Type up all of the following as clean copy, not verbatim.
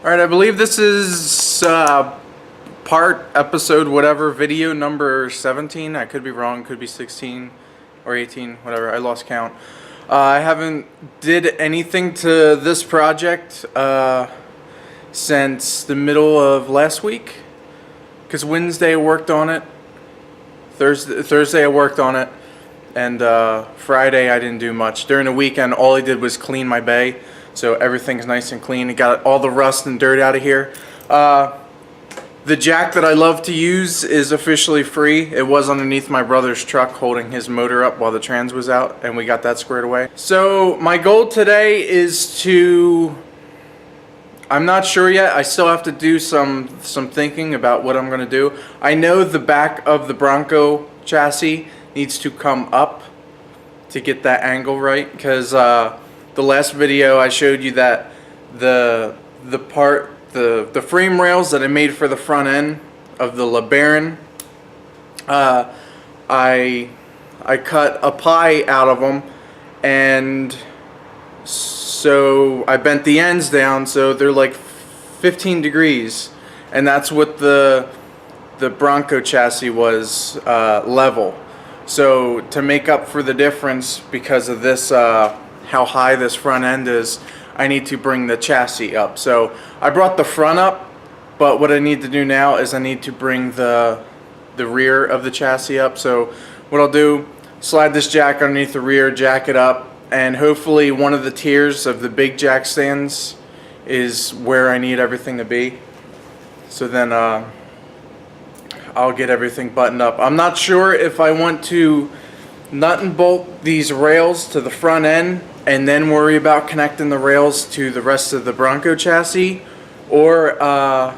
Alright, I believe this is episode, whatever, video number 17. I could be wrong, could be 16 or 18, whatever, I lost count. I haven't did anything to this project since the middle of last week, because Wednesday I worked on it, Thursday I worked on it, and Friday I didn't do much. During the weekend all I did was clean my bay, so everything's nice and clean. It got all the rust and dirt out of here. The jack that I love to use is officially free. It was underneath my brother's truck holding his motor up while the trans was out, and we got that squared away. So my goal today is to, I'm not sure yet. I still have to do some thinking about what I'm going to do. I know the back of the Bronco chassis needs to come up to get that angle right, because the last video I showed you that the frame rails that I made for the front end of the LeBaron, I cut a pie out of them, and so I bent the ends down so they're like 15 degrees, and that's what the Bronco chassis was level. So to make up for the difference because of this, how high this front end is, I need to bring the chassis up. So I brought the front up, but what I need to do now is I need to bring the rear of the chassis up. So what I'll do, slide this jack underneath the rear, jack it up, and hopefully one of the tiers of the big jack stands is where I need everything to be. So then I'll get everything buttoned up. I'm not sure if I want to nut and bolt these rails to the front end and then worry about connecting the rails to the rest of the Bronco chassis, or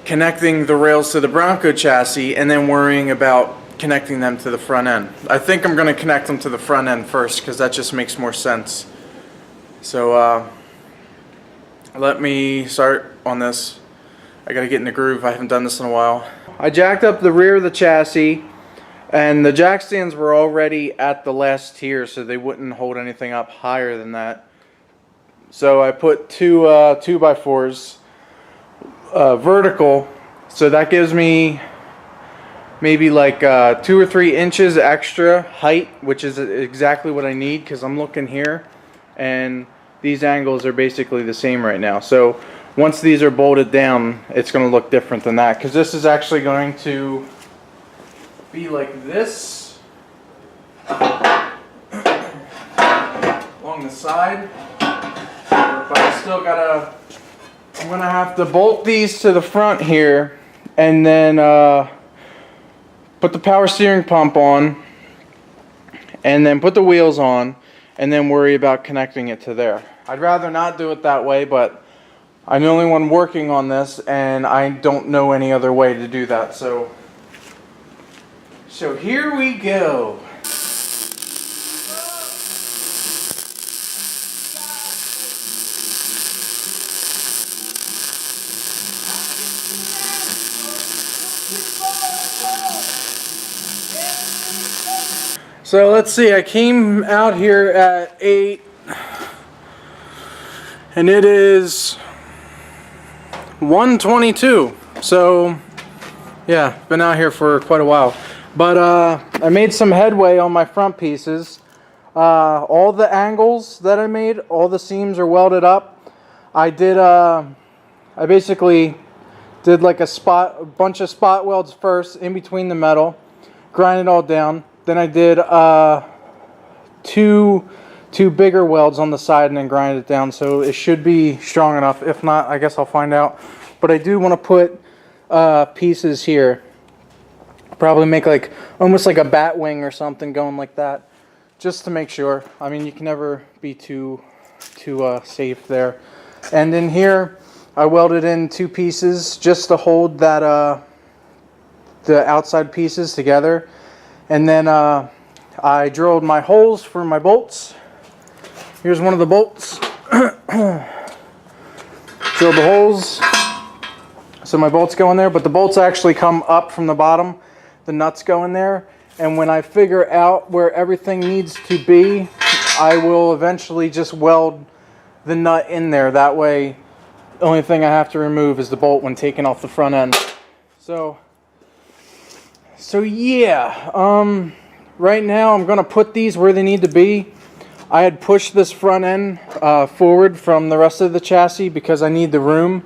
connecting the rails to the Bronco chassis and then worrying about connecting them to the front end. I think I'm going to connect them to the front end first because that just makes more sense. So let me start on this. I gotta get in the groove. I haven't done this in a while. I jacked up the rear of the chassis, and the jack stands were already at the last tier, so they wouldn't hold anything up higher than that. So I put two 2x4s vertical, so that gives me maybe like 2 or 3 inches extra height, which is exactly what I need, because I'm looking here and these angles are basically the same right now. So once these are bolted down, it's going to look different than that, because this is actually going to be like this along the side. But I still gotta, I'm going to have to bolt these to the front here, and then put the power steering pump on, and then put the wheels on, and then worry about connecting it to there. I'd rather not do it that way, but I'm the only one working on this, and I don't know any other way to do that. So here we go. So let's see, I came out here at 8, and it is 1:22. So yeah, been out here for quite a while. But I made some headway on my front pieces. All the angles that I made, all the seams are welded up. I basically did like a bunch of spot welds first in between the metal, grind it all down. Then I did two bigger welds on the side and then grind it down, so it should be strong enough. If not, I guess I'll find out. But I do want to put pieces here. Probably make like almost like a bat wing or something going like that, just to make sure. I mean, you can never be too safe there. And in here I welded in 2 pieces just to hold that the outside pieces together. And then I drilled my holes for my bolts. Here's one of the bolts. Drilled the holes so my bolts go in there, but the bolts actually come up from the bottom. The nuts go in there, and when I figure out where everything needs to be, I will eventually just weld the nut in there. That way The only thing I have to remove is the bolt when taking off the front end. So yeah, right now I'm gonna put these where they need to be. I had pushed this front end forward from the rest of the chassis because I need the room.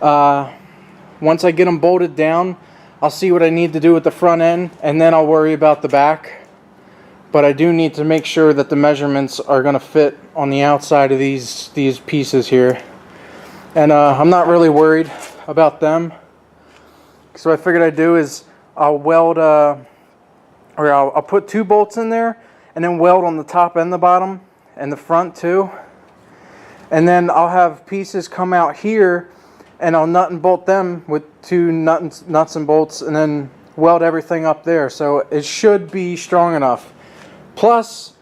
Once I get them bolted down, I'll see what I need to do with the front end, and then I'll worry about the back. But I do need to make sure that the measurements are going to fit on the outside of these pieces here. And I'm not really worried about them. So what I figured I'd do is I'll weld, I'll put 2 bolts in there, and then weld on the top and the bottom, and the front too. And then I'll have pieces come out here, and I'll nut and bolt them with 2 nuts and bolts, and then weld everything up there. So it should be strong enough. Plus,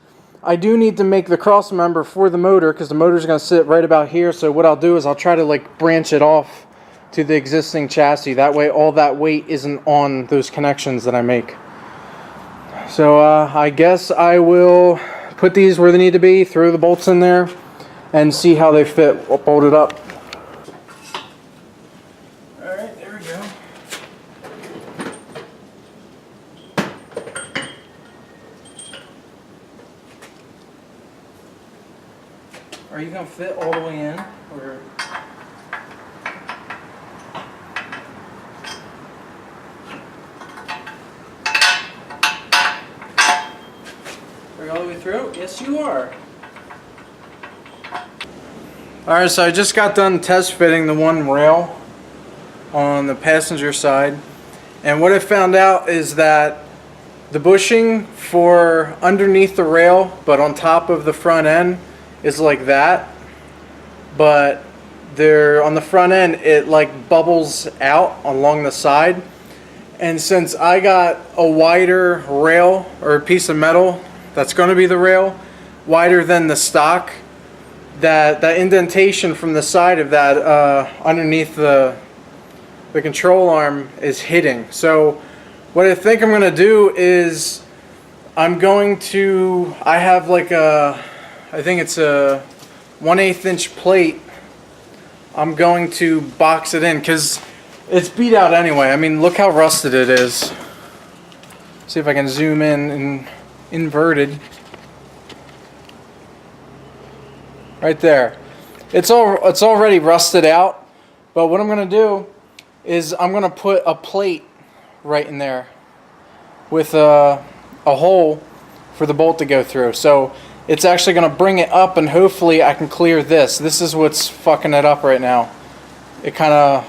I do need to make the cross member for the motor, because the motor's going to sit right about here. So what I'll do is I'll try to like branch it off to the existing chassis. That way all that weight isn't on those connections that I make. So I guess I will put these where they need to be, throw the bolts in there, and see how they fit bolted up. Alright, there we go. Are you going to fit all the way in? Or... Are you all the way through? Yes, you are. Alright, so I just got done test fitting the one rail on the passenger side. And what I found out is that the bushing for underneath the rail, but on top of the front end, is like that, but there on the front end it like bubbles out along the side. And since I got a wider rail, or a piece of metal that's going to be the rail, wider than the stock, that indentation from the side of that underneath the control arm is hitting. So what I think I'm going to do is I have like I think it's a 1/8 inch plate. I'm going to box it in because it's beat out anyway. I mean, look how rusted it is. See if I can zoom in and inverted. Right there. It's already rusted out, but what I'm going to do is I'm going to put a plate right in there with a hole for the bolt to go through. So it's actually going to bring it up, and hopefully I can clear this. This is what's fucking it up right now. It kind of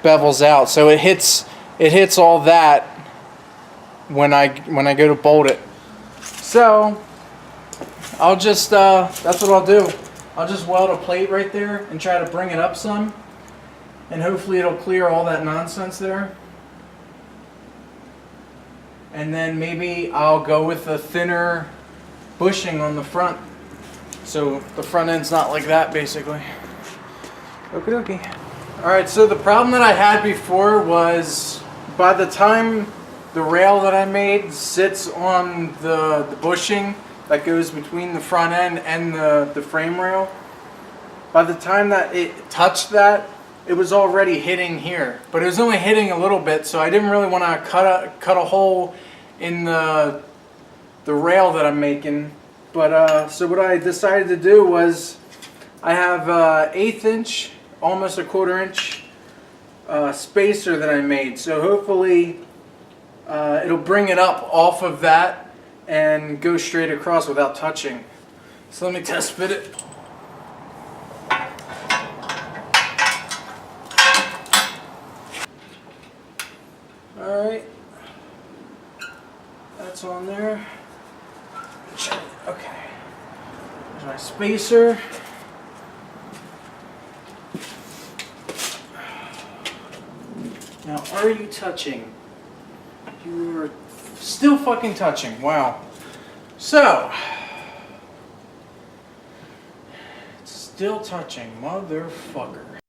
bevels out, so it hits all that when I go to bolt it. So I'll just that's what I'll do. I'll just weld a plate right there and try to bring it up some, and hopefully it'll clear all that nonsense there. And then maybe I'll go with a thinner bushing on the front, so the front end's not like that, basically. Okie dokie. Alright, so the problem that I had before was by the time the rail that I made sits on the bushing that goes between the front end and the frame rail, by the time that it touched that, it was already hitting here. But it was only hitting a little bit, so I didn't really want to cut a hole in the rail that I'm making. But so what I decided to do was I have 1/8 inch, almost a 1/4 inch spacer that I made. So hopefully it'll bring it up off of that and go straight across without touching. So let me test fit it. Alright, that's on there. Okay, there's my spacer. Now, are you touching? You're still fucking touching. Wow. So, it's still touching, motherfucker.